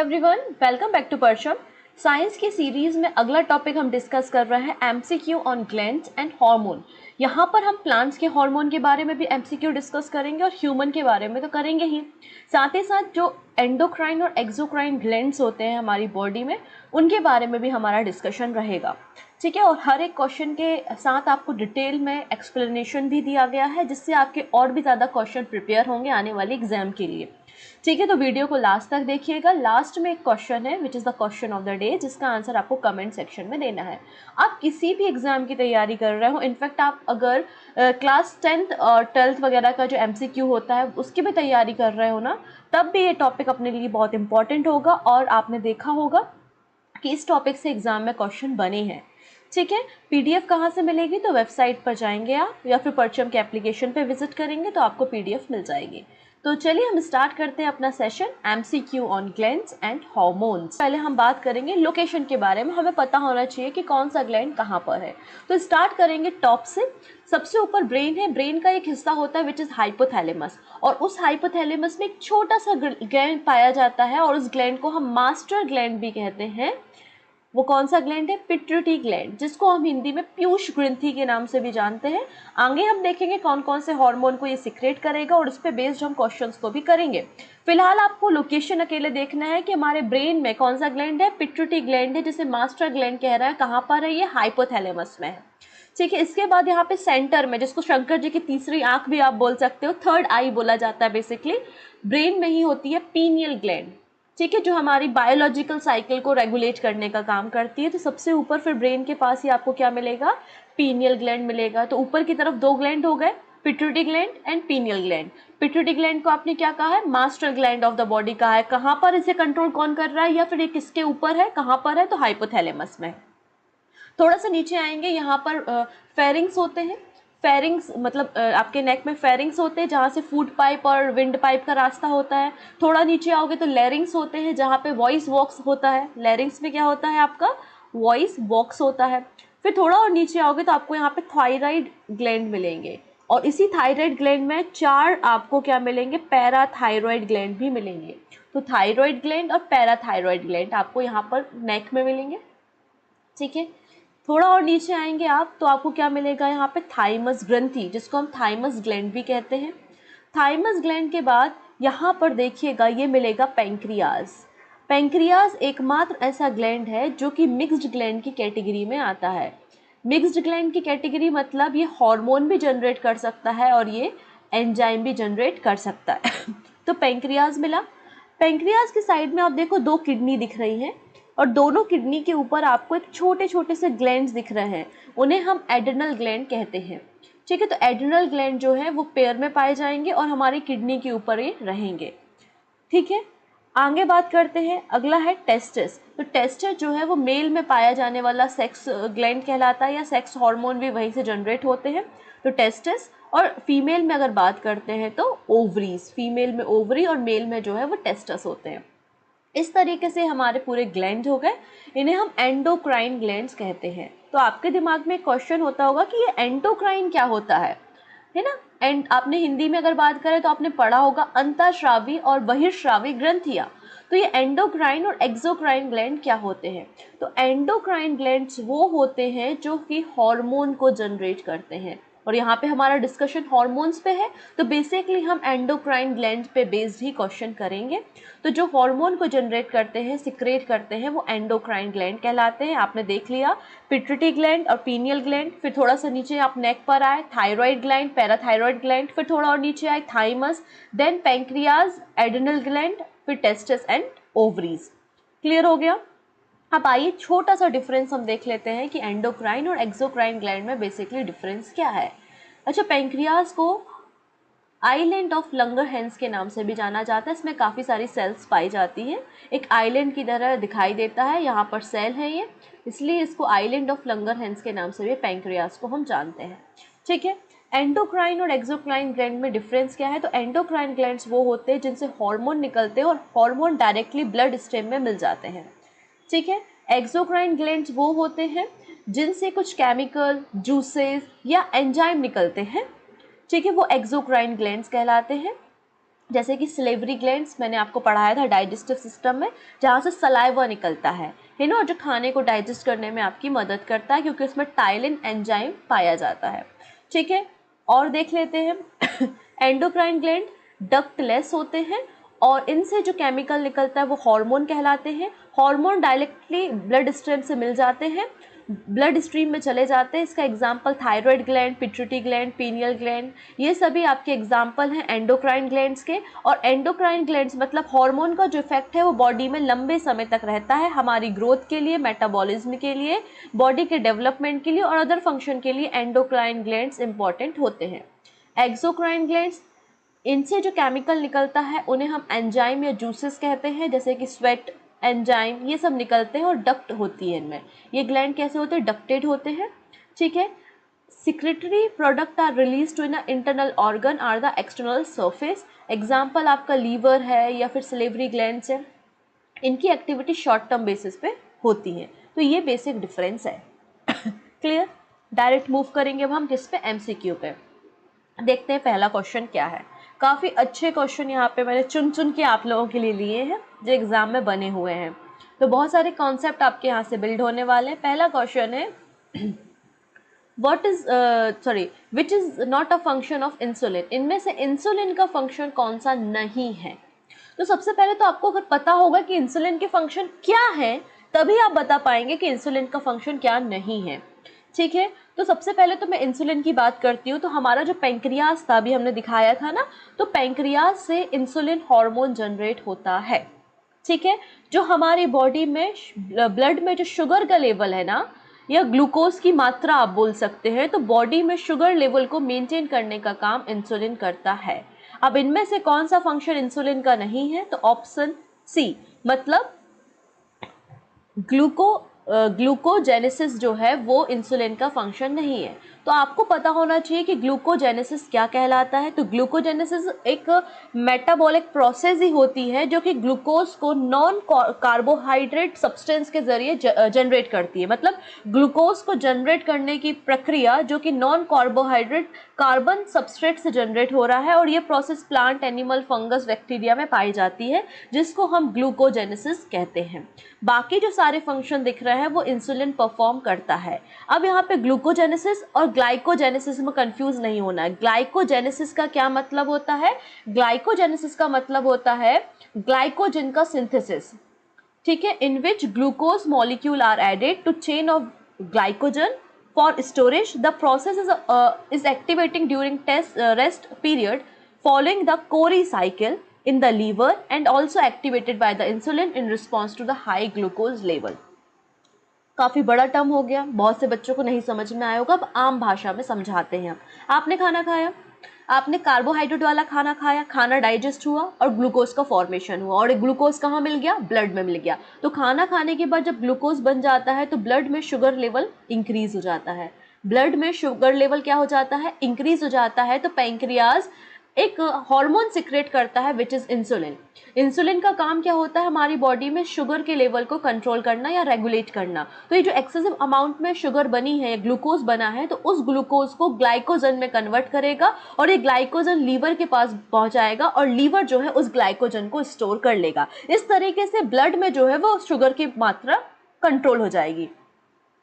Everyone, welcome back to परचम। Science की series में अगला टॉपिक हम डिस्कस कर रहे हैं MCQ on glands and hormone. यहाँ पर हम प्लांट्स के हार्मोन के बारे में भी एमसीक्यू डिस्कस करेंगे और ह्यूमन के बारे में तो करेंगे ही साथ जो एंडोक्राइन और एक्सोक्राइन ग्लैंड्स होते हैं हमारी बॉडी में, उनके बारे में भी हमारा डिस्कशन रहेगा। ठीक है, और हर एक क्वेश्चन के साथ आपको डिटेल में एक्सप्लेनेशन भी दिया गया है, जिससे आपके और भी ज़्यादा क्वेश्चन प्रिपेयर होंगे आने वाले एग्जाम के लिए। ठीक है, तो वीडियो को लास्ट तक देखिएगा। लास्ट में एक क्वेश्चन है which is the question of the day, जिसका आंसर आपको कमेंट सेक्शन में देना है। आप किसी भी एग्जाम की तैयारी कर रहे हो, इनफैक्ट आप अगर क्लास 10th और 12th वगैरह का जो एमसीक्यू होता है उसकी भी तैयारी कर रहे हो ना, तब भी ये टॉपिक अपने लिए बहुत इंपॉर्टेंट होगा। और आपने देखा होगा कि इस टॉपिक से एग्जाम में क्वेश्चन बने हैं। ठीक है, पीडीएफ कहाँ से मिलेगी? तो वेबसाइट पर जाएंगे आप या फिर परचम के एप्लीकेशन पे विजिट करेंगे तो आपको पीडीएफ मिल जाएगी। तो चलिए हम स्टार्ट करते हैं अपना session MCQ on glands and hormones. पहले हम बात करेंगे लोकेशन के बारे में। हमें पता होना चाहिए कि कौन सा ग्लैंड कहाँ पर है। तो स्टार्ट करेंगे टॉप से। सबसे ऊपर ब्रेन है। ब्रेन का एक हिस्सा होता है विच इज़ हाइपोथैलेमस, और उस हाइपोथैलेमस में एक छोटा सा ग्लैंड पाया जाता है और उस ग्लैंड को हम मास्टर ग्लैंड भी कहते हैं। वो कौन सा ग्लैंड है? पिट्यूटरी ग्लैंड, जिसको हम हिंदी में पीयूष ग्रंथि के नाम से भी जानते हैं। आगे हम देखेंगे कौन कौन से हार्मोन को ये सिक्रेट करेगा और उस पर बेस्ड हम क्वेश्चंस को भी करेंगे। फिलहाल आपको लोकेशन अकेले देखना है कि हमारे ब्रेन में कौन सा ग्लैंड है। पिट्यूटरी ग्लैंड है, जिसे मास्टर ग्लैंड कह रहा है। कहाँ पर है ये? हाइपोथैलेमस में है। ठीक है, इसके बाद यहाँ पे सेंटर में, जिसको शंकर जी की तीसरी आंख भी आप बोल सकते हो, थर्ड आई बोला जाता है, बेसिकली ब्रेन में ही होती है पीनियल ग्लैंड। ठीक है, जो हमारी बायोलॉजिकल साइकिल को रेगुलेट करने का काम करती है। तो सबसे ऊपर फिर ब्रेन के पास ही आपको क्या मिलेगा? पीनियल ग्लैंड मिलेगा। तो ऊपर की तरफ दो ग्लैंड हो गए, pituitary gland and pineal gland. Pituitary gland को आपने क्या कहा है? Master gland of the body कहा है। कहाँ पर इसे कंट्रोल कौन कर रहा है, या फिर ये किसके ऊपर है, कहाँ पर है? तो हाइपोथैलेमस में। थोड़ा सा नीचे आएंगे, यहाँ पर फेरिंग्स होते हैं। फेरिंग्स मतलब आपके नेक में फेरिंग्स होते हैं, जहाँ से फूड पाइप और विंड पाइप का रास्ता होता है। थोड़ा नीचे आओगे तो लैरिंग्स होते हैं, जहाँ पे वॉइस बॉक्स होता है। लैरिंग्स में क्या होता है? आपका वॉइस बॉक्स होता है। फिर थोड़ा और नीचे आओगे तो आपको यहाँ पे थायराइड ग्लैंड मिलेंगे, और इसी थायराइड ग्लैंड में 4 आपको क्या मिलेंगे? पैराथायरॉयड ग्लैंड भी मिलेंगे। तो थायरॉयड ग्लैंड और पैराथायरॉयड ग्लैंड आपको यहाँ पर नेक में मिलेंगे। ठीक है, थोड़ा और नीचे आएंगे आप तो आपको क्या मिलेगा? यहाँ पे थाइमस ग्रंथि, जिसको हम थाइमस ग्लैंड भी कहते हैं। थाइमस ग्लैंड के बाद यहाँ पर देखिएगा ये मिलेगा पैंक्रियाज। पैंक्रियाज एकमात्र ऐसा ग्लैंड है जो कि मिक्स्ड ग्लैंड की कैटेगरी में आता है। मिक्स्ड ग्लैंड की कैटेगरी मतलब ये हार्मोन भी जनरेट कर सकता है और ये एंजाइम भी जनरेट कर सकता है। तो पैंक्रियाज मिला। पैंक्रियाज की साइड में आप देखो 2 किडनी दिख रही हैं, और दोनों किडनी के ऊपर आपको एक छोटे छोटे से ग्लैंड्स दिख रहे हैं, उन्हें हम एड्रिनल ग्लैंड कहते हैं। ठीक है, तो एड्रिनल ग्लैंड जो है वो पेयर में पाए जाएंगे और हमारी किडनी के ऊपर ही रहेंगे। ठीक है, आगे बात करते हैं। अगला है टेस्टिस। तो टेस्टिस जो है वो मेल में पाया जाने वाला सेक्स ग्लैंड कहलाता है, या सेक्स हार्मोन भी वहीं से जनरेट होते हैं। तो टेस्टिस। और फीमेल में अगर बात करते हैं तो ओवरीज। फीमेल में ओवरी और मेल में जो है वो टेस्टस होते हैं। इस तरीके से हमारे पूरे ग्लैंड हो गए, इन्हें हम एंडोक्राइन ग्लैंड्स कहते हैं। तो आपके दिमाग में क्वेश्चन होता होगा कि ये एंडोक्राइन क्या होता है ना? एंड आपने हिंदी में अगर बात करें तो आपने पढ़ा होगा अंतःस्रावी और बहिर्स्रावी ग्रंथियां। तो ये एंडोक्राइन और एक्सोक्राइन ग्लैंड क्या होते हैं? तो एंडोक्राइन ग्लैंड्स वो होते हैं जो कि हार्मोन को जनरेट करते हैं, और यहाँ पे हमारा डिस्कशन हार्मोन्स पे है, तो बेसिकली हम एंडोक्राइन ग्लैंड पे बेस्ड ही क्वेश्चन करेंगे। तो जो हार्मोन को जनरेट करते हैं, सिक्रेट करते हैं, वो एंडोक्राइन ग्लैंड कहलाते हैं। आपने देख लिया पिट्यूटरी ग्लैंड और पीनियल ग्लैंड। फिर थोड़ा सा नीचे आप नेक पर आए, थायराइड ग्लैंड, पैराथायरॉयड ग्लैंड। फिर थोड़ा और नीचे आए thymus, then pancreas, adrenal gland, फिर टेस्टिस एंड ओवरीज। क्लियर हो गया? अब आइए छोटा सा डिफरेंस हम देख लेते हैं कि एंडोक्राइन और एक्सोक्राइन ग्लैंड में बेसिकली डिफरेंस क्या है। अच्छा, पैंक्रियाज को आइलैंड ऑफ लंगरहैंस के नाम से भी जाना जाता है। इसमें काफ़ी सारी सेल्स पाई जाती हैं, एक आइलैंड की तरह दिखाई देता है। यहाँ पर सेल है ये, इसलिए इसको आइलैंड ऑफ लंगरहैंस के नाम से भी पैंक्रियाज को हम जानते हैं। ठीक है, एंडोक्राइन और एक्सोक्राइन ग्लैंड में डिफरेंस क्या है? तो एंडोक्राइन ग्लैंड्स वो होते हैं जिनसे हार्मोन निकलते हैं और हार्मोन डायरेक्टली ब्लड स्ट्रीम में मिल जाते हैं। ठीक है, एक्सोक्राइन ग्लैंड्स वो होते हैं जिनसे कुछ केमिकल, जूसेस या एंजाइम निकलते हैं। ठीक है, वो एक्सोक्राइन ग्लैंड्स कहलाते हैं। जैसे कि सिलेवरी ग्लैंड्स मैंने आपको पढ़ाया था डाइजेस्टिव सिस्टम में, जहाँ से सलाइवा निकलता है ना, जो खाने को डाइजेस्ट करने में आपकी मदद करता है क्योंकि उसमें टाइलिन एंजाइम पाया जाता है। ठीक है, और देख लेते हैं एंडोक्राइन ग्लैंड डक्टलेस होते हैं और इनसे जो केमिकल निकलता है वो हार्मोन कहलाते हैं। हार्मोन डायरेक्टली ब्लड स्ट्रीम से मिल जाते हैं, ब्लड स्ट्रीम में चले जाते हैं। इसका example thyroid gland, pituitary gland, pineal gland, ये सभी आपके एग्जाम्पल हैं एंडोक्राइन ग्लैंड्स के। और एंडोक्राइन ग्लैंड्स मतलब हार्मोन का जो इफेक्ट है वो बॉडी में लंबे समय तक रहता है, हमारी ग्रोथ के लिए, मेटाबॉलिज्म के लिए, बॉडी के डेवलपमेंट के लिए और अदर फंक्शन के लिए एंडोक्राइन ग्लैंड्स इंपॉर्टेंट होते हैं। एक्सोक्राइन ग्लैंड्स, इनसे जो केमिकल निकलता है उन्हें हम एंजाइम या जूसेस कहते हैं, जैसे कि स्वेट, एंजाइम, ये सब निकलते हैं और डक्ट होती है इनमें। ये ग्लैंड कैसे होते हैं? डक्टेड होते हैं। ठीक है, secretory product are release to in internal organ are the external surface. Example आपका लीवर है या फिर सिलेवरी ग्लैंड्स है, इनकी एक्टिविटी शॉर्ट टर्म बेसिस पे होती है। तो ये बेसिक डिफरेंस है। क्लियर? डायरेक्ट मूव करेंगे अब हम किस पे? एमसीक्यू पे। देखते हैं पहला क्वेश्चन क्या है। काफ़ी अच्छे क्वेश्चन यहाँ पे मैंने चुन चुन के आप लोगों के लिए लिए हैं जो एग्जाम में बने हुए हैं, तो बहुत सारे कॉन्सेप्ट आपके यहाँ से बिल्ड होने वाले हैं। पहला क्वेश्चन है which is not a function of insulin. इनमें से इंसुलिन का फंक्शन कौन सा नहीं है? तो सबसे पहले तो आपको अगर पता होगा कि इंसुलिन के फंक्शन क्या है तभी आप बता पाएंगे कि इंसुलिन का फंक्शन क्या नहीं है। ठीक है, तो सबसे पहले तो मैं इंसुलिन की बात करती हूँ। तो हमारा जो पैंक्रियाज था, अभी हमने दिखाया था ना, तो पैंक्रियाज से इंसुलिन हार्मोन जनरेट होता है। ठीक है, जो हमारी बॉडी में ब्लड में जो शुगर का लेवल है ना, या ग्लूकोज की मात्रा आप बोल सकते हैं, तो बॉडी में शुगर लेवल को मेंटेन करने का काम इंसुलिन करता है। अब इनमें से कौन सा फंक्शन इंसुलिन का नहीं है? तो ऑप्शन सी, मतलब ग्लूकोजेनेसिस जो है वो इंसुलिन का फंक्शन नहीं है। तो आपको पता होना चाहिए कि ग्लूकोजेनेसिस क्या कहलाता है। तो ग्लूकोजेनेसिस एक मेटाबॉलिक प्रोसेस ही होती है जो कि ग्लूकोज को नॉन कार्बोहाइड्रेट सब्सटेंस के जरिए जनरेट करती है। मतलब ग्लूकोज को जनरेट करने की प्रक्रिया जो कि नॉन कार्बोहाइड्रेट कार्बन सबस्ट्रेट से जनरेट हो रहा है, और ये process plant, animal, fungus, bacteria में पाई जाती है, जिसको हम ग्लूकोजेनेसिस कहते हैं। बाकी जो सारे फंक्शन दिख रहे हैं वो इंसुलिन परफॉर्म करता है। अब यहाँ पे ग्लूकोजेनेसिस और ग्लाइकोजेनेसिस में कंफ्यूज नहीं होना है। ग्लाइकोजेनेसिस का क्या मतलब होता है? ग्लाइकोजेनेसिस का मतलब होता है ग्लाइकोजन का सिंथेसिस। ठीक है, in which glucose molecule are added to chain of glycogen for storage. The process is activating during rest period following the Cori cycle in the liver and also activated by the insulin in response to the high glucose level. काफ़ी बड़ा term हो गया, बहुत से बच्चों को नहीं समझ में आया होगा। अब आम भाषा में समझाते हैं। आपने खाना खाया, आपने कार्बोहाइड्रेट वाला खाना खाया, खाना डाइजेस्ट हुआ और ग्लूकोज का फॉर्मेशन हुआ, और ग्लूकोज कहाँ मिल गया? ब्लड में मिल गया। तो खाना खाने के बाद जब ग्लूकोज बन जाता है तो ब्लड में शुगर लेवल इंक्रीज हो जाता है। ब्लड में शुगर लेवल क्या हो जाता है? इंक्रीज हो जाता है। तो पैंक्रियाज एक हार्मोन सिक्रेट करता है विच इज इंसुलिन। इंसुलिन का काम क्या होता है? हमारी बॉडी में शुगर के लेवल को कंट्रोल करना या रेगुलेट करना। तो ये जो एक्सेसिव अमाउंट में शुगर बनी है या ग्लूकोज बना है, तो उस ग्लूकोज को ग्लाइकोजन में कन्वर्ट करेगा और ये ग्लाइकोजन लीवर के पास पहुंचाएगा और लीवर जो है उस ग्लाइकोजन को स्टोर कर लेगा। इस तरीके से ब्लड में जो है वो शुगर की मात्रा कंट्रोल हो जाएगी।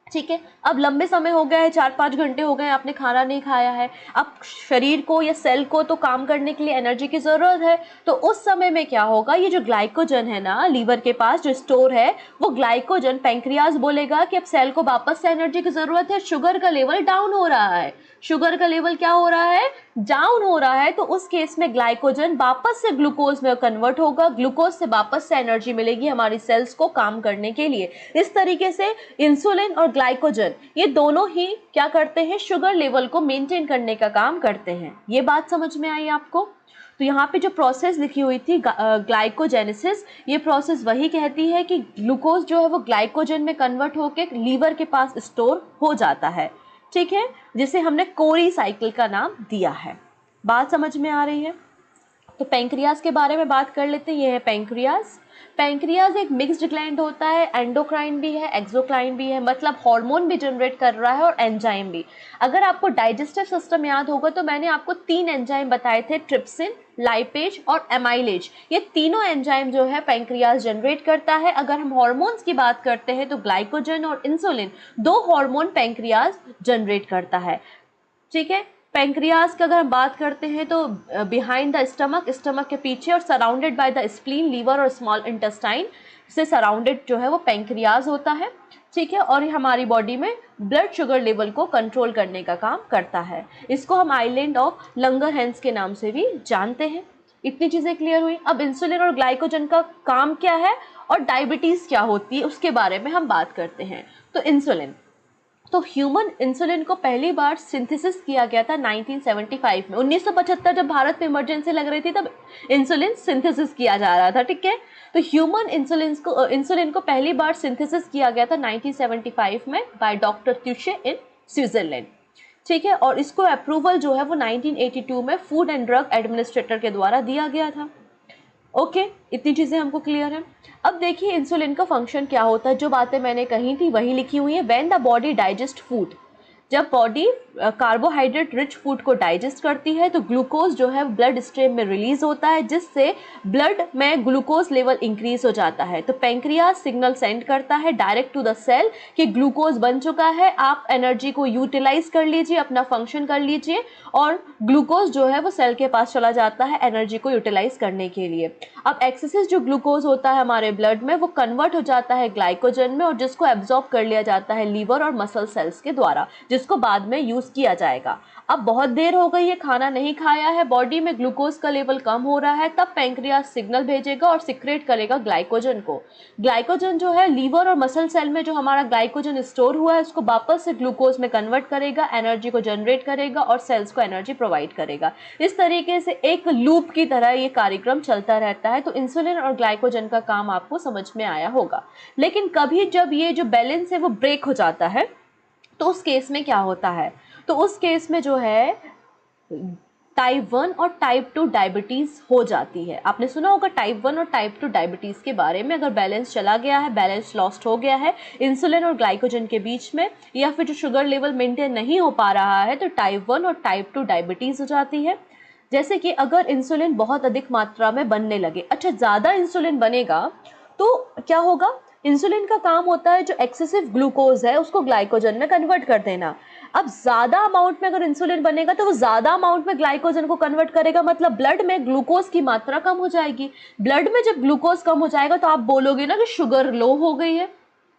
ठीक है, अब लंबे समय हो गया है, 4-5 घंटे हो गए, आपने खाना नहीं खाया है। अब शरीर को या सेल को तो काम करने के लिए एनर्जी की ज़रूरत है। तो उस समय में क्या होगा? ये जो ग्लाइकोजन है ना लीवर के पास जो स्टोर है, वो ग्लाइकोजन पैंक्रियाज बोलेगा कि अब सेल को वापस से एनर्जी की ज़रूरत है, शुगर का लेवल डाउन हो रहा है। शुगर का लेवल क्या हो रहा है? डाउन हो रहा है। तो उस केस में ग्लाइकोजन वापस से ग्लूकोज में कन्वर्ट होगा, ग्लूकोज से वापस से एनर्जी मिलेगी हमारी सेल्स को काम करने के लिए। इस तरीके से इंसुलिन और ग्लाइकोजन ये दोनों ही क्या करते हैं? शुगर लेवल को मेंटेन करने का काम करते हैं। ये बात समझ में आई आपको? तो यहाँ पे जो प्रोसेस लिखी हुई थी ग्लाइकोजेनेसिस, ये प्रोसेस वही कहती है कि ग्लूकोज जो है वो ग्लाइकोजन में कन्वर्ट होकर लीवर के पास स्टोर हो जाता है। ठीक है, जिसे हमने कोरी साइकिल का नाम दिया है। बात समझ में आ रही है? तो पैंक्रियाज के बारे में बात कर लेते हैं। ये है पैंक्रियाज। पैंक्रियाज एक मिक्स्ड ग्लैंड होता है, एंडोक्राइन भी है, एक्सोक्राइन भी है, मतलब हार्मोन भी जनरेट कर रहा है और एंजाइम भी। अगर आपको डाइजेस्टिव सिस्टम याद होगा तो मैंने आपको 3 एंजाइम बताए थे, ट्रिप्सिन, लाइपेज और एमाइलेज। ये तीनों एंजाइम जो है पैंक्रियाज जनरेट करता है। अगर हम हार्मोन्स की बात करते हैं तो ग्लाइकोजन और इंसुलिन, 2 हार्मोन पैंक्रियाज जनरेट करता है। ठीक है, पैंक्रियाज की अगर हम बात करते हैं तो बिहाइंड द स्टमक, स्टमक के पीछे, और surrounded by the spleen, liver और स्मॉल इंटेस्टाइन से सराउंडेड जो है वो पैंक्रियाज होता है। ठीक है, और ये हमारी बॉडी में ब्लड शुगर लेवल को कंट्रोल करने का काम करता है। इसको हम आइलैंड ऑफ लंगरहैंस के नाम से भी जानते हैं। इतनी चीज़ें क्लियर हुई। अब इंसुलिन और ग्लाइकोजन का काम क्या है और डायबिटीज़ क्या होती है उसके बारे में हम बात करते हैं। तो इंसुलिन, तो ह्यूमन इंसुलिन को पहली बार सिंथेसिस किया गया था 1975 में। 1975 जब भारत में इमरजेंसी लग रही थी तब इंसुलिन सिंथेसिस किया जा रहा था। ठीक है, तो ह्यूमन इंसुलिन को पहली बार सिंथेसिस किया गया था 1975 में बाय डॉक्टर त्यूशे इन स्विट्जरलैंड। ठीक है, और इसको अप्रूवल जो है वो 1982 में फूड एंड ड्रग एडमिनिस्ट्रेटर के द्वारा दिया गया था। ओके, इतनी चीज़ें हमको क्लियर हैं। अब देखिए इंसुलिन का फंक्शन क्या होता है। जो बातें मैंने कही थी वही लिखी हुई है। When the body digest food, जब बॉडी कार्बोहाइड्रेट रिच फूड को डाइजेस्ट करती है तो ग्लूकोज जो है ब्लड स्ट्रीम में रिलीज होता है, जिससे ब्लड में ग्लूकोज लेवल इंक्रीज हो जाता है। तो पैंक्रियाज सिग्नल सेंड करता है डायरेक्ट टू द सेल कि ग्लूकोज बन चुका है, आप एनर्जी को यूटिलाइज कर लीजिए, अपना फंक्शन कर लीजिए, और ग्लूकोज जो है वो सेल के पास चला जाता है एनर्जी को यूटिलाइज करने के लिए। अब एक्सेसिव जो ग्लूकोज होता है हमारे ब्लड में वो कन्वर्ट हो जाता है ग्लाइकोजन में, और जिसको एब्जॉर्ब कर लिया जाता है लीवर और मसल सेल्स के द्वारा, जिसको बाद में यूज किया जाएगा। अब बहुत देर हो गई है, खाना नहीं खाया है, बॉडी में ग्लूकोज का लेवल कम हो रहा है, तब पैंक्रियाज सिग्नल भेजेगा और सिक्रेट करेगा ग्लाइकोजन को। ग्लाइकोजन जो है लीवर और मसल सेल में जो हमारा ग्लाइकोजन स्टोर हुआ है उसको वापस से ग्लूकोज में कन्वर्ट करेगा, एनर्जी को जनरेट करेगा और सेल्स को एनर्जी प्रोवाइड करेगा। इस तरीके से एक लूप की तरह ये कार्यक्रम चलता रहता है। तो इंसुलिन और ग्लाइकोजन का काम आपको समझ में आया होगा। लेकिन कभी जब ये जो बैलेंस है वो ब्रेक हो जाता है तो उस केस में क्या होता है, तो उस केस में जो है टाइप 1 और टाइप 2 डायबिटीज़ हो जाती है। आपने सुना होगा टाइप 1 और टाइप 2 डायबिटीज़ के बारे में। अगर बैलेंस चला गया है, बैलेंस लॉस्ट हो गया है इंसुलिन और ग्लाइकोजन के बीच में, या फिर जो शुगर लेवल मेंटेन नहीं हो पा रहा है, तो टाइप 1 और टाइप 2 डायबिटीज़ हो जाती है। जैसे कि अगर इंसुलिन बहुत अधिक मात्रा में बनने लगे, अच्छा ज़्यादा इंसुलिन बनेगा तो क्या होगा, इंसुलिन का काम होता है जो एक्सेसिव ग्लूकोज है उसको ग्लाइकोजन में कन्वर्ट कर देना। अब ज़्यादा अमाउंट में अगर इंसुलिन बनेगा तो वो ज़्यादा अमाउंट में ग्लाइकोजन को कन्वर्ट करेगा, मतलब ब्लड में ग्लूकोज की मात्रा कम हो जाएगी। ब्लड में जब ग्लूकोज कम हो जाएगा तो आप बोलोगे ना कि शुगर लो हो गई है,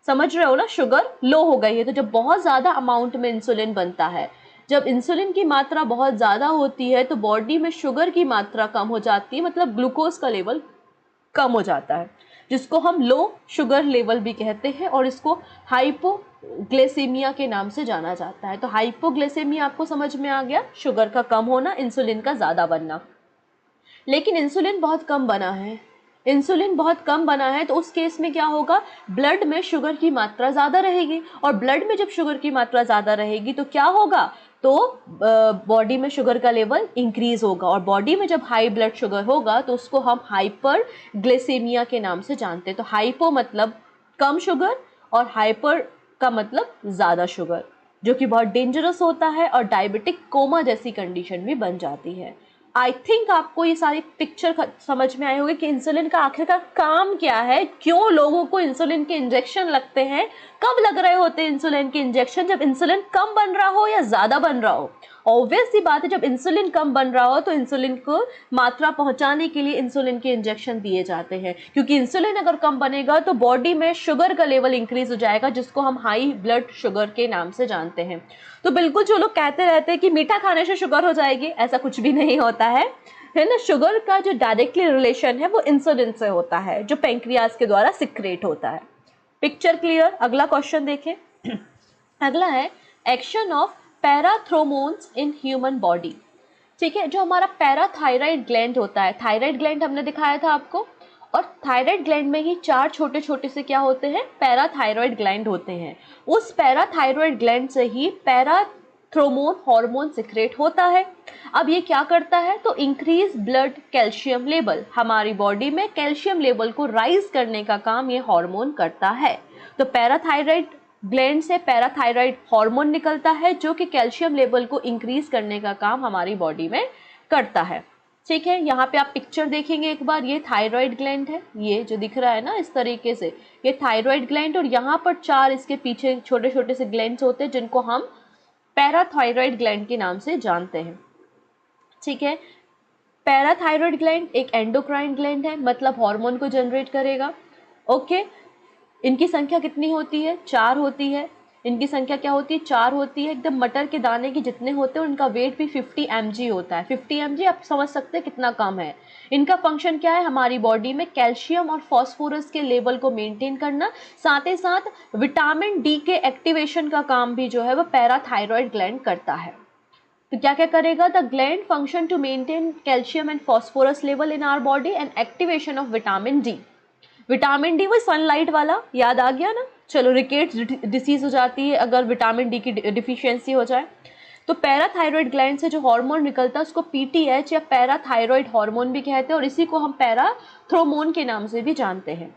समझ रहे हो ना, शुगर लो हो गई है। तो जब बहुत ज़्यादा अमाउंट में इंसुलिन बनता है, जब इंसुलिन की मात्रा बहुत ज़्यादा होती है तो बॉडी में शुगर की मात्रा कम हो जाती है, मतलब ग्लूकोज का लेवल कम हो जाता है, जिसको हम लो शुगर लेवल भी कहते हैं, और इसको हाइपोग्लाइसेमिया के नाम से जाना जाता है। तो हाइपोग्लाइसेमिया आपको समझ में आ गया, शुगर का कम होना, इंसुलिन का ज़्यादा बनना। लेकिन इंसुलिन बहुत कम बना है, इंसुलिन बहुत कम बना है तो उस केस में क्या होगा, ब्लड में शुगर की मात्रा ज़्यादा रहेगी, और ब्लड में जब शुगर की मात्रा ज़्यादा रहेगी तो क्या होगा, तो बॉडी में शुगर का लेवल इंक्रीज होगा, और बॉडी में जब हाई ब्लड शुगर होगा तो उसको हम हाइपर ग्लाइसेमिया के नाम से जानते हैं। तो हाइपो मतलब कम शुगर और हाइपर का मतलब ज़्यादा शुगर, जो कि बहुत डेंजरस होता है, और डायबिटिक कोमा जैसी कंडीशन भी बन जाती है। आई थिंक आपको ये सारी पिक्चर समझ में आई होगी कि इंसुलिन का आखिरकार काम क्या है, क्यों लोगों को इंसुलिन के इंजेक्शन लगते हैं, कब लग रहे होते हैं इंसुलिन के इंजेक्शन, जब इंसुलिन कम बन रहा हो या ज़्यादा बन रहा हो। ऑब्वियस सी बात है, जब इंसुलिन कम बन रहा हो तो इंसुलिन को मात्रा पहुंचाने के लिए इंसुलिन के इंजेक्शन दिए जाते हैं, क्योंकि इंसुलिन अगर कम बनेगा तो बॉडी में शुगर का लेवल इंक्रीज हो जाएगा, जिसको हम हाई ब्लड शुगर के नाम से जानते हैं। तो बिल्कुल जो लोग कहते रहते हैं कि मीठा खाने से शुगर हो जाएगी, ऐसा कुछ भी नहीं होता है ना। शुगर का जो डायरेक्टली रिलेशन है वो इंसुलिन से होता है, जो पैंक्रियाज के द्वारा सिक्रेट होता है। Picture clear? अगला क्वेश्चन देखें। अगला है action of parathormones in human body. ठीक है, जो हमारा पैराथायराइड ग्लैंड होता है, थायराइड ग्लैंड हमने दिखाया था आपको, और थायराइड ग्लैंड में ही 4 छोटे छोटे से क्या होते हैं, पैराथायराइड ग्लैंड होते हैं। उस पैराथायराइड ग्लैंड से ही थ्रोमोन हार्मोन सिक्रेट होता है। अब ये क्या करता है, तो इंक्रीज ब्लड कैल्शियम लेवल, हमारी बॉडी में कैल्शियम लेवल को राइज करने का काम ये हार्मोन करता है। तो पैराथायराइड ग्लैंड से पैराथायराइड हार्मोन निकलता है जो कि कैल्शियम लेवल को इंक्रीज करने का काम हमारी बॉडी में करता है। ठीक है, यहाँ पे आप पिक्चर देखेंगे एक बार, ये थायराइड ग्लैंड है, ये जो दिख रहा है ना इस तरीके से, ये थायराइड ग्लैंड, और यहाँ पर 4 इसके पीछे छोटे छोटे से ग्लैंड्स होते हैं जिनको हम पैराथायराइड ग्लैंड के नाम से जानते हैं। ठीक है, पैराथायराइड ग्लैंड एक एंडोक्राइन ग्लैंड है, मतलब हार्मोन को जनरेट करेगा। ओके, इनकी संख्या कितनी होती है, 4 होती है। इनकी संख्या क्या होती है, 4 होती है। एकदम मटर के दाने की जितने होते हैं, उनका वेट भी 50 mg होता है। 50 mg आप समझ सकते हैं कितना कम है। इनका फंक्शन क्या है, हमारी बॉडी में कैल्शियम और फास्फोरस के लेवल को मेंटेन करना, साथ ही साथ विटामिन डी के एक्टिवेशन का काम भी जो है वो पैराथायराइड ग्लैंड करता है। तो क्या क्या करेगा, the gland function to maintain calcium and phosphorus level in our body and activation of vitamin D. Vitamin D वो सनलाइट वाला, याद आ गया ना। चलो, रिकेट्स डिसीज हो जाती है अगर विटामिन डी की डिफिशियंसी हो जाए। तो पैराथायराइड ग्लैंड से जो हार्मोन निकलता है उसको पीटीएच या पैराथायराइड हार्मोन भी कहते हैं, और इसी को हम पैराथ्रोमोन के नाम से भी जानते हैं।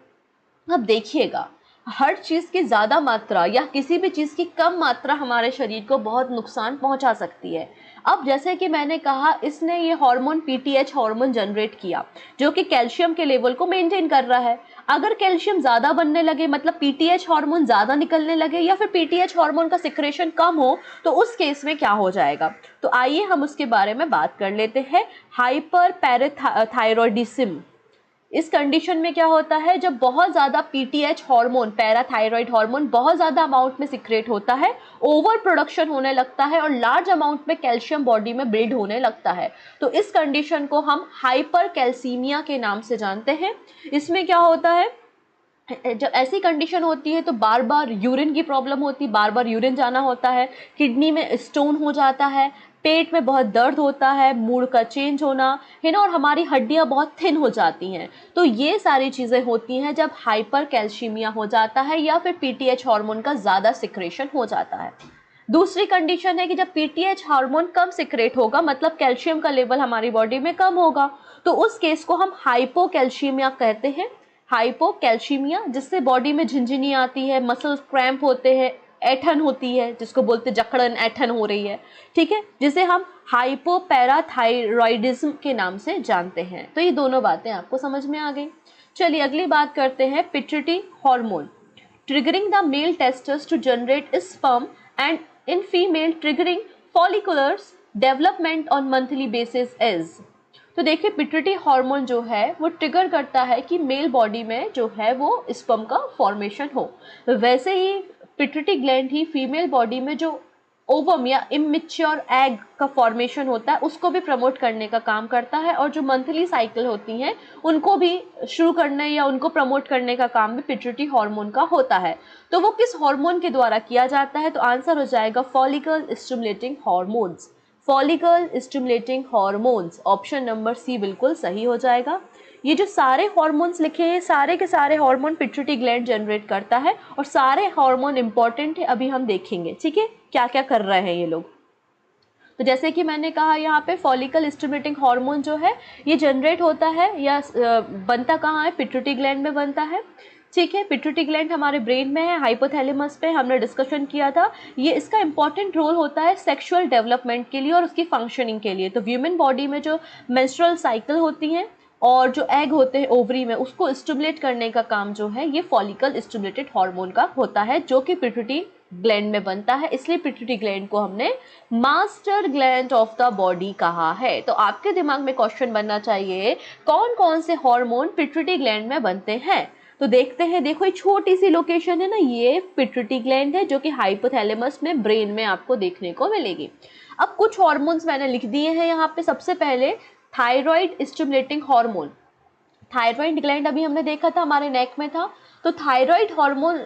अब देखिएगा, हर चीज़ की ज़्यादा मात्रा या किसी भी चीज़ की कम मात्रा हमारे शरीर को बहुत नुकसान पहुंचा सकती है। अब जैसे कि मैंने कहा, इसने ये हार्मोन पीटीएच हार्मोन जनरेट किया जो कि कैल्शियम के लेवल को मेंटेन कर रहा है। अगर कैल्शियम ज़्यादा बनने लगे, मतलब पीटीएच हार्मोन ज़्यादा निकलने लगे, या फिर पीटीएच हार्मोन का सिक्रेशन कम हो, तो उस केस में क्या हो जाएगा। तो आइए हम उसके बारे में बात कर लेते हैं। हाइपर पैराथायरॉयडिज्म, इस कंडीशन में क्या होता है, जब बहुत ज़्यादा पीटीएच हार्मोन, पैराथायराइड हार्मोन बहुत ज़्यादा अमाउंट में सिक्रेट होता है, ओवर प्रोडक्शन होने लगता है और लार्ज अमाउंट में कैल्शियम बॉडी में बिल्ड होने लगता है। तो इस कंडीशन को हम हाइपर कैल्सीमिया के नाम से जानते हैं। इसमें क्या होता है, जब ऐसी कंडीशन होती है तो बार बार यूरिन की प्रॉब्लम होती है, बार बार यूरिन जाना होता है, किडनी में स्टोन हो जाता है, पेट में बहुत दर्द होता है, मूड का चेंज होना है ना, और हमारी हड्डियां बहुत थिन हो जाती हैं। तो ये सारी चीज़ें होती हैं जब हाइपर कैल्शियमिया हो जाता है या फिर पीटीएच हार्मोन का ज़्यादा सिक्रेशन हो जाता है। दूसरी कंडीशन है कि जब पीटीएच हार्मोन कम सिक्रेट होगा, मतलब कैल्शियम का लेवल हमारी बॉडी में कम होगा, तो उस केस को हम हाइपोकैल्शियमिया कहते हैं। हाइपोकैल्शियमिया, जिससे बॉडी में झिनझिनी आती है, मसल्स क्रैम्प होते हैं, ऐठन होती है, जिसको बोलते जकड़न, ऐठन हो रही है, ठीक है, जिसे हम हाइपोपैराथायरॉयडिज्म के नाम से जानते हैं। तो ये दोनों बातें आपको समझ में आ गई। चलिए अगली बात करते हैं, pituitary hormone triggering the male testes to generate sperm and in female triggering folliculars development on monthly basis is. तो देखिए, पिट्यूटरी हार्मोन जो है वो ट्रिगर करता है कि मेल बॉडी में जो है वो स्पर्म का फॉर्मेशन हो। वैसे ही पिट्यूटरी ग्लैंड ही फीमेल बॉडी में जो ओवम या इमेच्योर एग का फॉर्मेशन होता है उसको भी प्रमोट करने का काम करता है, और जो मंथली साइकिल होती हैं उनको भी शुरू करने या उनको प्रमोट करने का काम भी पिट्यूटरी हार्मोन का होता है। तो वो किस हार्मोन के द्वारा किया जाता है, तो आंसर हो जाएगा follicle stimulating hormones. Follicle stimulating hormones, option number C बिल्कुल सही हो जाएगा। ये जो सारे हार्मोन्स लिखे हैं, सारे के सारे हार्मोन पिट्यूटरी ग्लैंड जनरेट करता है, और सारे हार्मोन इंपॉर्टेंट है, अभी हम देखेंगे, ठीक है, क्या क्या कर रहे हैं ये लोग। तो जैसे कि मैंने कहा, यहाँ पे फॉलिकल स्टिमुलेटिंग हार्मोन जो है ये जनरेट होता है या बनता कहाँ है, पिट्यूटरी ग्लैंड में बनता है, ठीक है। पिट्यूटरी ग्लैंड हमारे ब्रेन में है, हाइपोथैलेमस पे हमने डिस्कशन किया था। ये इसका इंपॉर्टेंट रोल होता है सेक्सुअल डेवलपमेंट के लिए और उसकी फंक्शनिंग के लिए। तो ह्यूमन बॉडी में जो मेंस्ट्रुअल साइकिल होती हैं और जो एग होते हैं ओवरी में, उसको स्टिमुलेट करने का काम जो है ये फॉलिकल स्टिमुलेटेड हार्मोन का होता है, जो कि पिट्यूटरी ग्लैंड में बनता है। इसलिए पिट्यूटरी ग्लैंड को हमने master gland of the body कहा है। तो आपके दिमाग में क्वेश्चन बनना चाहिए, कौन कौन से हार्मोन पिट्यूटरी ग्लैंड में बनते हैं। तो देखते हैं, देखो ये छोटी सी लोकेशन है ना, ये पिट्यूटरी ग्लैंड है जो कि हाइपोथैलेमस में ब्रेन में आपको देखने को मिलेगी। अब कुछ हार्मोन्स मैंने लिख दिए हैं यहाँ पे। सबसे पहले thyroid stimulating hormone, thyroid gland अभी हमने देखा था हमारे नेक में था। तो थायराइड हार्मोन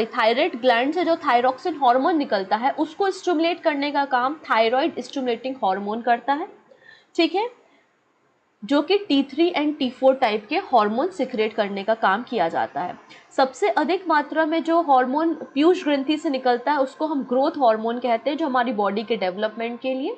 थायराइड ग्लैंड से जो थायरोक्सिन हार्मोन निकलता है उसको स्टिमुलेट करने का काम थायराइड स्टिमुलेटिंग हार्मोन करता है, ठीक है। जो कि T3 एंड T4 टाइप के हार्मोन सिक्रेट करने का काम किया जाता है। सबसे अधिक मात्रा में जो हार्मोन पीयूष ग्रंथि से निकलता है उसको हम ग्रोथ हार्मोन कहते हैं, जो हमारी बॉडी के डेवलपमेंट के लिए,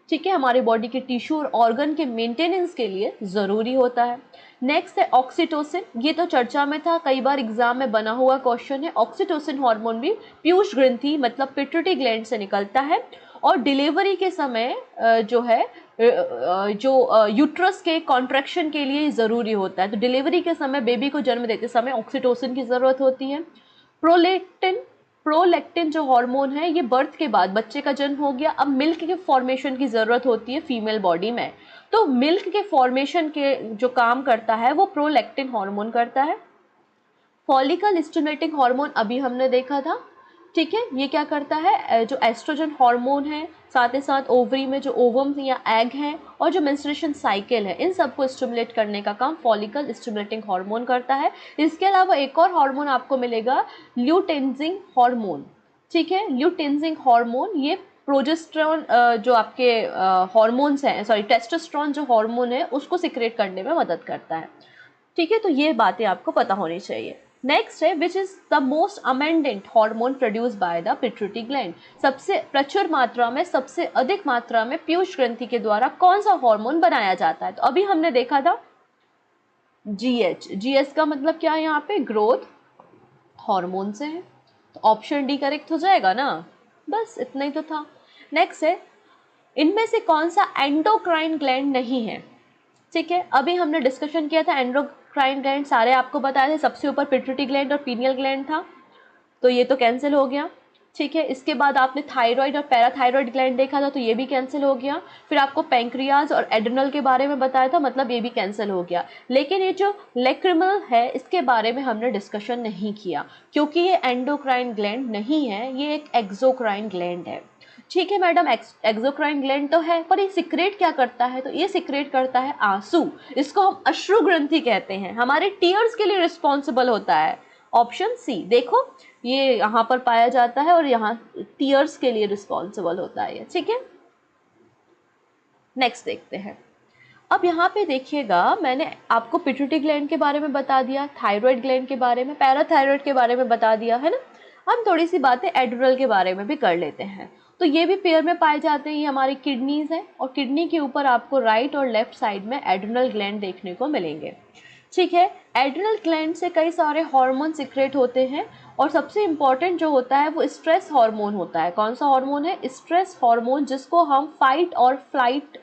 ठीक है, हमारे बॉडी के टिश्यू और ऑर्गन के मेंटेनेंस के लिए ज़रूरी होता है। नेक्स्ट है ऑक्सीटोसिन। ये तो चर्चा में था, कई बार एग्जाम में बना हुआ क्वेश्चन है। ऑक्सीटोसिन हार्मोन भी पीयूष ग्रंथि मतलब पिट्यूटरी ग्लैंड से निकलता है और डिलीवरी के समय जो है जो यूट्रस के कॉन्ट्रैक्शन के लिए ज़रूरी होता है। तो डिलीवरी के समय, बेबी को जन्म देते समय ऑक्सीटोसिन की ज़रूरत होती है। प्रोलैक्टिन जो हार्मोन है, ये बर्थ के बाद, बच्चे का जन्म हो गया, अब मिल्क के फॉर्मेशन की ज़रूरत होती है फीमेल बॉडी में। तो मिल्क के फॉर्मेशन के जो काम करता है वो प्रोलैक्टिन हार्मोन करता है। फॉलिकल स्टिमुलेटिंग हार्मोन अभी हमने देखा था, ठीक है, ये क्या करता है, जो एस्ट्रोजन हार्मोन है, साथ ही साथ ओवरी में जो ओवम या एग है और जो मेंस्ट्रुएशन साइकिल है, इन सबको स्टिमुलेट करने का काम फॉलिकल स्टिमुलेटिंग हार्मोन करता है। इसके अलावा एक और हार्मोन आपको मिलेगा, ल्यूटेन्जिंग हार्मोन, ठीक है। ल्यूटेन्जिंग हार्मोन ये प्रोजेस्टेरोन जो आपके हार्मोन्स हैं, सॉरी टेस्टोस्टेरोन जो हार्मोन है उसको सिक्रेट करने में मदद करता है, ठीक है। तो ये बातें आपको पता होनी चाहिए। नेक्स्ट है which is the most amendment hormone produce by the pituitary gland. सबसे प्रचुर मात्रा में, सबसे अधिक मात्रा में पीयूष ग्रंथि के द्वारा कौन सा हार्मोन बनाया जाता है? तो अभी हमने देखा था जीएच। जीएच का मतलब क्या है? यहाँ पे ग्रोथ हार्मोन से है, तो ऑप्शन डी करेक्ट हो जाएगा ना। बस इतना ही तो था। नेक्स्ट है इनमें से कौन सा एंडोक्राइन ग्लैंड नहीं है? ठीक है, अभी हमने डिस्कशन किया था एंडोक्राइन ग्लैंड सारे आपको बताए थे। सबसे ऊपर पिट्यूटरी ग्लैंड और पीनियल ग्लैंड था, तो ये तो कैंसिल हो गया, ठीक है। इसके बाद आपने थायराइड और पैराथायराइड ग्लैंड देखा था, तो ये भी कैंसिल हो गया। फिर आपको पैंक्रियाज और एड्रिनल के बारे में बताया था, मतलब ये भी कैंसिल हो गया। लेकिन ये जो लेक्रिमल है इसके बारे में हमने डिस्कशन नहीं किया, क्योंकि ये एंडोक्राइन ग्लैंड नहीं है, ये एक एक्सोक्राइन ग्लैंड है, ठीक है मैडम। एक्सोक्राइन ग्लैंड तो है, पर ये सिक्रेट क्या करता है? तो ये सिक्रेट करता है आंसू। इसको हम अश्रु ग्रंथि कहते हैं, हमारे टीयर्स के लिए रिस्पॉन्सिबल होता है। ऑप्शन सी देखो, ये यहाँ पर पाया जाता है और यहाँ टीयर्स के लिए रिस्पॉन्सिबल होता है, ठीक है। नेक्स्ट देखते हैं। अब यहाँ पे देखिएगा, मैंने आपको पिट्यूटरी ग्लैंड के बारे में बता दिया, थायराइड ग्लैंड के बारे में, पैराथायराइड के बारे में बता दिया है ना। हम थोड़ी सी बातें एड्रिनल के बारे में भी कर लेते हैं। तो ये भी पेयर में पाए जाते हैं, ये हमारी किडनीज है और किडनी के ऊपर आपको राइट और लेफ्ट साइड में एड्रिनल ग्लैंड देखने को मिलेंगे, ठीक है। एड्रिनल ग्लैंड से कई सारे हार्मोन सिक्रेट होते हैं और सबसे इम्पॉर्टेंट जो होता है वो स्ट्रेस हार्मोन होता है। कौन सा हार्मोन है? स्ट्रेस हार्मोन, जिसको हम फाइट और फ्लाइट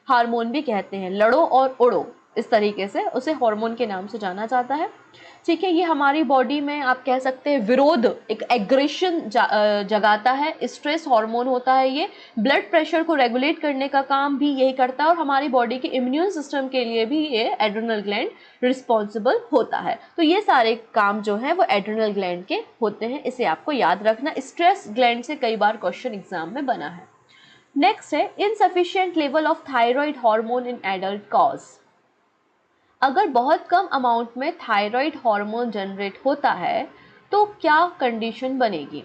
हार्मोन भी कहते हैं, लड़ो और उड़ो, इस तरीके से उसे हार्मोन के नाम से जाना जाता है, ठीक है। ये हमारी बॉडी में आप कह सकते हैं विरोध, एक एग्रेशन जगाता है, स्ट्रेस हार्मोन होता है ये। ब्लड प्रेशर को रेगुलेट करने का काम भी यही करता है और हमारी बॉडी के इम्यून सिस्टम के लिए भी ये एड्रिनल ग्लैंड रिस्पॉन्सिबल होता है। तो ये सारे काम जो है वो एड्रिनल ग्लैंड के होते हैं, इसे आपको याद रखना। स्ट्रेस ग्लैंड से कई बार क्वेश्चन एग्जाम में बना है। नेक्स्ट है insufficient level of thyroid hormone in adult cause. अगर बहुत कम अमाउंट में थायराइड हार्मोन जनरेट होता है तो क्या कंडीशन बनेगी?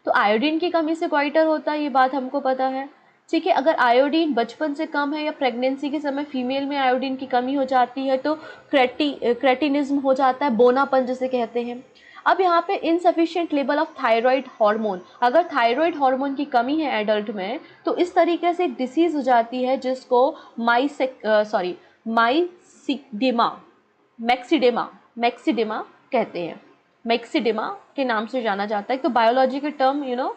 तो आयोडीन की कमी से गोइटर होता है, ये बात हमको पता है, ठीक है। अगर आयोडीन बचपन से कम है या प्रेगनेंसी के समय फीमेल में आयोडीन की कमी हो जाती है तो क्रेटिनिज्म हो जाता है, बोनापन जिसे कहते हैं। अब यहाँ पे insufficient level of thyroid hormone, अगर थायराइड हार्मोन की कमी है एडल्ट में तो इस तरीके से एक डिसीज हो जाती है जिसको मैक्सिडेमा कहते हैं। मैक्सिडेमा के नाम से जाना जाता है। तो बायोलॉजी के टर्म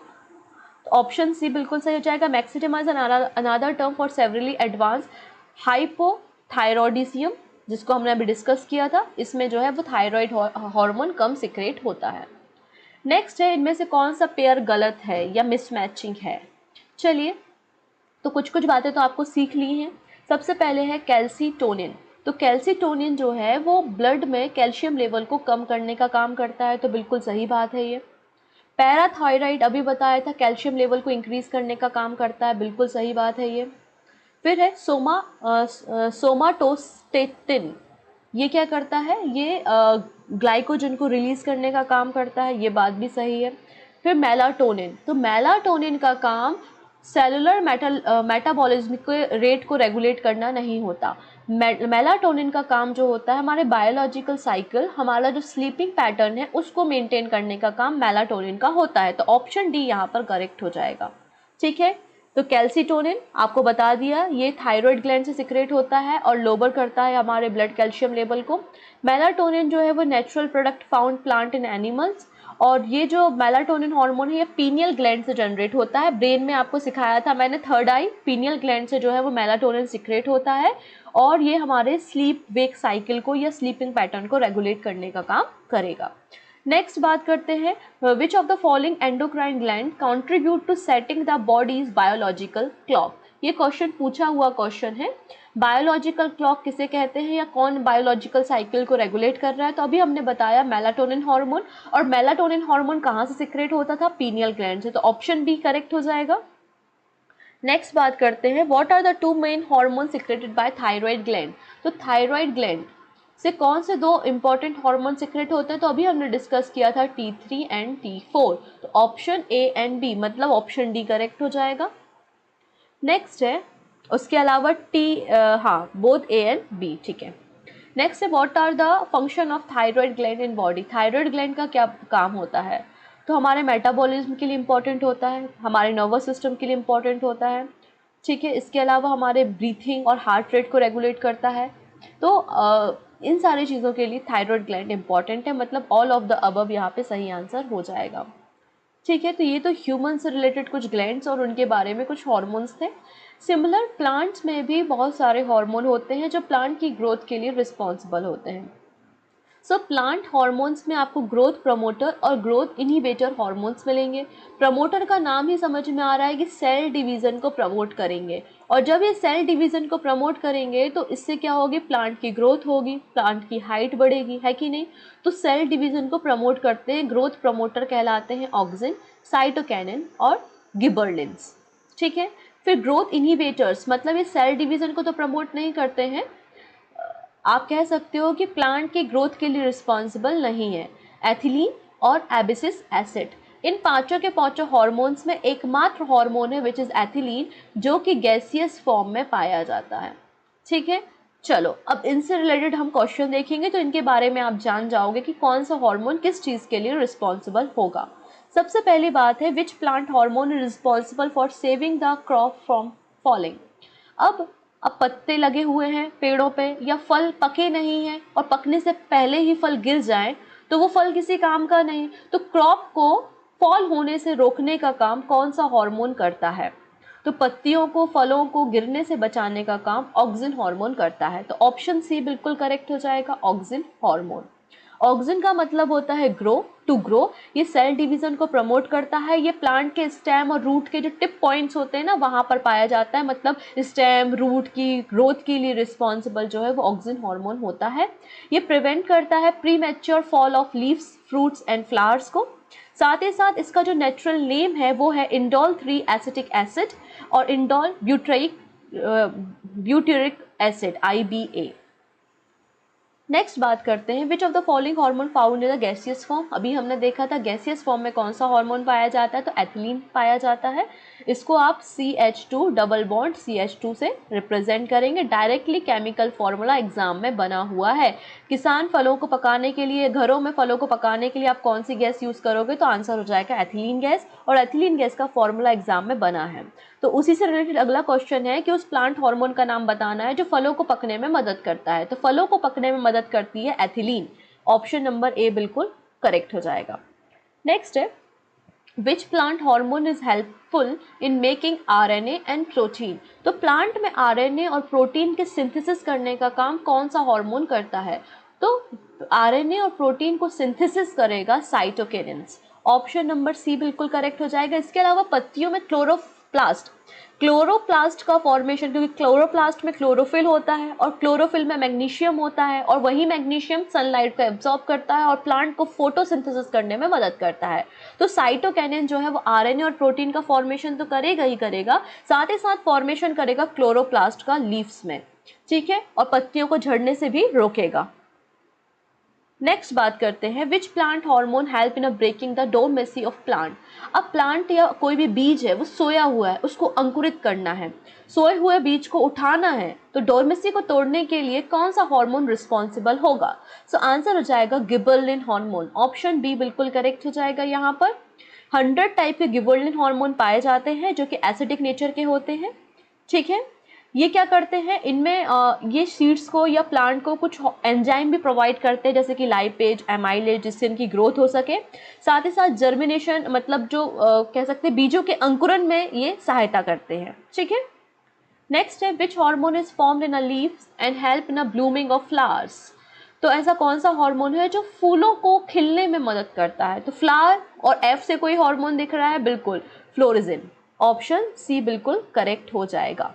ऑप्शन सी बिल्कुल सही हो जाएगा। Myxedema is another term for severely advance hypothyroidism, जिसको हमने अभी डिस्कस किया था। इसमें जो है वो थायराइड हार्मोन कम सिक्रेट होता है। नेक्स्ट है इनमें से कौन सा पेयर गलत है या मिसमैचिंग है? चलिए, तो कुछ कुछ बातें तो आपको सीख ली हैं। सबसे पहले है कैल्सीटोनिन। तो कैल्सीटोनिन जो है वो ब्लड में कैल्शियम लेवल को कम करने का काम करता है, तो बिल्कुल सही बात है ये। पैराथायराइड अभी बताया था कैल्शियम लेवल को इंक्रीज करने का काम करता है, बिल्कुल सही बात है ये। फिर है सोमाटोस्टेटिन, ये क्या करता है? ये ग्लाइकोजन को रिलीज करने का काम करता है, ये बात भी सही है। फिर मेलाटोनिन, तो मेलाटोनिन का काम सेलुलर मेटाबॉलिज्म के रेट को रेगुलेट करना नहीं होता। मेलाटोनिन का काम जो होता है हमारे बायोलॉजिकल साइकिल, हमारा जो स्लीपिंग पैटर्न है उसको मेंटेन करने का काम मेलाटोनिन का होता है। तो ऑप्शन डी यहाँ पर करेक्ट हो जाएगा। ठीक है, तो कैल्सिटोनिन आपको बता दिया, ये थायराइड ग्लैंड से सिक्रेट होता है और लोअर करता है हमारे ब्लड कैल्शियम लेवल को। मेलाटोनिन जो है वो natural product found plant in animals, और ये जो मेलाटोनिन हार्मोन है ये पीनियल ग्लैंड से जनरेट होता है। ब्रेन में आपको सिखाया था मैंने, थर्ड आई पीनियल ग्लैंड से जो है वो मेलाटोनिन सिक्रेट होता है, और ये हमारे स्लीप वेक साइकिल को या स्लीपिंग पैटर्न को रेगुलेट करने का काम करेगा। नेक्स्ट बात करते हैं, which of the following endocrine gland contribute to setting the body's biological clock. ये क्वेश्चन पूछा हुआ क्वेश्चन है। बायोलॉजिकल क्लॉक किसे कहते हैं या कौन बायोलॉजिकल साइकिल को रेगुलेट कर रहा है? तो अभी हमने बताया मेलाटोनिन हार्मोन, और मेलाटोनिन हार्मोन कहाँ से सिक्रेट होता था? पीनियल ग्लैंड से। तो ऑप्शन बी करेक्ट हो जाएगा। नेक्स्ट बात करते हैं, what are the two main hormone secreted by thyroid gland. तो थायराइड ग्लैंड से कौन से दो इंपॉर्टेंट हार्मोन सिक्रेट होते हैं? तो अभी हमने डिस्कस किया था T3 एंड T4। तो ऑप्शन ए एंड बी मतलब ऑप्शन डी करेक्ट हो जाएगा। नेक्स्ट है, उसके अलावा बोथ ए एंड बी। ठीक है, नेक्स्ट है, what are the function of thyroid gland in body. Thyroid gland का क्या काम होता है? तो हमारे मेटाबॉलिज्म के लिए इंपॉर्टेंट होता है, हमारे नर्वस सिस्टम के लिए इंपॉर्टेंट होता है। ठीक है, इसके अलावा हमारे ब्रीथिंग और हार्ट रेट को रेगुलेट करता है। तो इन सारी चीज़ों के लिए थायराइड ग्लैंड इंपॉर्टेंट है, मतलब ऑल ऑफ द अबव यहाँ पे सही आंसर हो जाएगा। ठीक है, तो ये तो ह्यूमन से रिलेटेड कुछ ग्लैंड्स और उनके बारे में कुछ हार्मोन्स थे। सिमिलर प्लांट्स में भी बहुत सारे हार्मोन होते हैं जो प्लांट की ग्रोथ के लिए रिस्पॉन्सिबल होते हैं। सो प्लांट हार्मोन्स में आपको ग्रोथ प्रमोटर और ग्रोथ इनहिबिटर हार्मोन्स मिलेंगे। प्रमोटर का नाम ही समझ में आ रहा है कि सेल डिवीज़न को प्रमोट करेंगे, और जब ये सेल डिवीज़न को प्रमोट करेंगे तो इससे क्या होगी? प्लांट की ग्रोथ होगी, प्लांट की हाइट बढ़ेगी, है कि नहीं? तो सेल डिवीज़न को प्रमोट करते हैं ग्रोथ प्रमोटर कहलाते हैं ऑक्सिन, साइटोकिनिन और गिबरलिन्स। ठीक है, फिर ग्रोथ इनहिबिटर्स मतलब ये सेल डिवीज़न को तो प्रमोट नहीं करते हैं, आप कह सकते हो कि प्लांट की ग्रोथ के लिए रिस्पॉन्सिबल नहीं है। एथिलीन और एबिसिस एसिड, इन पांचों के पांचों हार्मोन्स में एकमात्र हार्मोन है विच इज़ एथिलीन, जो कि गैसियस फॉर्म में पाया जाता है। ठीक है, चलो अब इनसे रिलेटेड हम क्वेश्चन देखेंगे, तो इनके बारे में आप जान जाओगे कि कौन सा हार्मोन किस चीज़ के लिए रिस्पॉन्सिबल होगा। सबसे पहली बात है, विच plant hormone is responsible for saving the crop from falling. अब पत्ते लगे हुए हैं पेड़ों पे, या फल पके नहीं हैं और पकने से पहले ही फल गिर जाए तो वो फल किसी काम का नहीं। तो क्रॉप को फॉल होने से रोकने का काम कौन सा हार्मोन करता है? तो पत्तियों को, फलों को गिरने से बचाने का काम ऑक्सिन हार्मोन करता है। तो ऑप्शन सी बिल्कुल करेक्ट हो जाएगा, ऑक्सिन हार्मोन। ऑक्सिन का मतलब होता है ग्रो, टू ग्रो। ये सेल डिवीजन को प्रमोट करता है। ये प्लांट के स्टेम और रूट के जो टिप पॉइंट्स होते हैं ना, वहां पर पाया जाता है, मतलब स्टेम रूट की ग्रोथ के लिए रिस्पॉन्सिबल जो है वो ऑक्सिन हार्मोन होता है। ये प्रिवेंट करता है pre mature fall of leaves, fruits and flowers को। साथ ही साथ इसका जो नेचुरल नेम है वो है इंडोल 3 एसिटिक एसिड और indole butyric acid IBA। Next बात करते हैं, which of the following hormone found in the gaseous form. अभी हमने देखा था गैसियस फॉर्म में कौन सा हार्मोन पाया जाता है, तो एथिलीन पाया जाता है। इसको आप CH2 डबल बॉन्ड CH2 से रिप्रेजेंट करेंगे। डायरेक्टली केमिकल फॉर्मूला एग्जाम में बना हुआ है। किसान फलों को पकाने के लिए, घरों में फलों को पकाने के लिए आप कौन सी गैस यूज करोगे? तो आंसर हो जाएगा एथिलीन गैस, और एथिलीन गैस का फॉर्मूला एग्जाम में बना है। तो उसी से रिलेटेड अगला क्वेश्चन है कि उस प्लांट हार्मोन का नाम बताना है जो फलों को पकने में मदद करता है। तो फलों को पकने में मदद करती है एथिलीन। ऑप्शन नंबर ए बिल्कुल करेक्ट हो जाएगा। नेक्स्ट है, विच plant hormone is helpful in making RNA and protein. तो प्लांट में RNA और प्रोटीन के सिंथेसिस करने का काम कौन सा हार्मोन करता है? तो RNA और प्रोटीन को सिंथेसिस करेगा साइटोकिनिन्स। ऑप्शन नंबर सी बिल्कुल करेक्ट हो जाएगा। इसके अलावा पत्तियों में क्लोरोप्लास्ट का फॉर्मेशन, क्योंकि क्लोरोप्लास्ट में क्लोरोफिल होता है और क्लोरोफिल में मैग्नीशियम होता है, और वही मैग्नीशियम सनलाइट को एब्जॉर्ब करता है और प्लांट को फोटोसिंथेसिस करने में मदद करता है। तो साइटोकिनिन जो है वो RNA और प्रोटीन का फॉर्मेशन तो करेगा ही करेगा, साथ ही साथ फॉर्मेशन करेगा क्लोरोप्लास्ट का लीव्स में। ठीक है, और पत्तियों को झड़ने से भी रोकेगा। नेक्स्ट बात करते हैं, which plant hormone help in breaking the dormancy of plant. अब प्लांट या कोई भी बीज है वो सोया हुआ है, उसको अंकुरित करना है, सोए हुए बीज को उठाना है, तो डोरमेसी को तोड़ने के लिए कौन सा हार्मोन रिस्पॉन्सिबल होगा? सो आंसर हो जाएगा गिबरेलिन हार्मोन। ऑप्शन बी बिल्कुल करेक्ट हो जाएगा। यहाँ पर 100 टाइप के गिबरेलिन हार्मोन पाए जाते हैं जो कि एसिडिक नेचर के होते हैं। ठीक है, ये क्या करते हैं, इनमें ये सीड्स को या प्लांट को कुछ एंजाइम भी प्रोवाइड करते हैं, जैसे कि लाइपेज, एमाइलेज, जिससे इनकी ग्रोथ हो सके। साथ ही साथ जर्मिनेशन, मतलब जो कह सकते हैं बीजों के अंकुरन में ये सहायता करते हैं। ठीक है, नेक्स्ट है, which hormone is formed in a leaves and help in a blooming of flowers. तो ऐसा कौन सा हार्मोन है जो फूलों को खिलने में मदद करता है? तो फ्लावर और एफ से कोई हार्मोन दिख रहा है, बिल्कुल फ्लोरिजिन। ऑप्शन सी बिल्कुल करेक्ट हो जाएगा।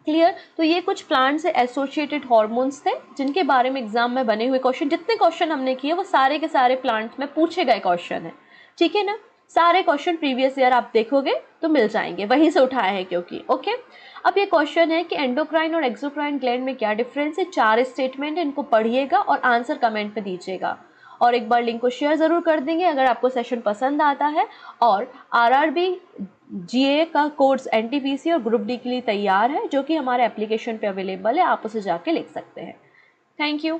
क्लियर? तो ये कुछ प्लांट से एसोसिएटेड हार्मोन्स थे जिनके बारे में एग्जाम में बने हुए क्वेश्चन, जितने क्वेश्चन हमने किए वो सारे के सारे प्लांट्स में पूछे गए क्वेश्चन है। ठीक है ना, सारे क्वेश्चन प्रीवियस ईयर आप देखोगे तो मिल जाएंगे, वहीं से उठाया है क्योंकि। ओके, अब ये क्वेश्चन है कि एंडोक्राइन और एक्सोक्राइन ग्लैंड में क्या डिफरेंस है। 4 स्टेटमेंट, इनको पढ़िएगा और आंसर कमेंट में दीजिएगा, और एक बार लिंक को शेयर जरूर कर देंगे अगर आपको सेशन पसंद आता है। और आरआरबी जीए का कोर्स एनटीपीसी और ग्रुप डी के लिए तैयार है, जो कि हमारे एप्लीकेशन पे अवेलेबल है, आप उसे जाके लिख सकते हैं। Thank you.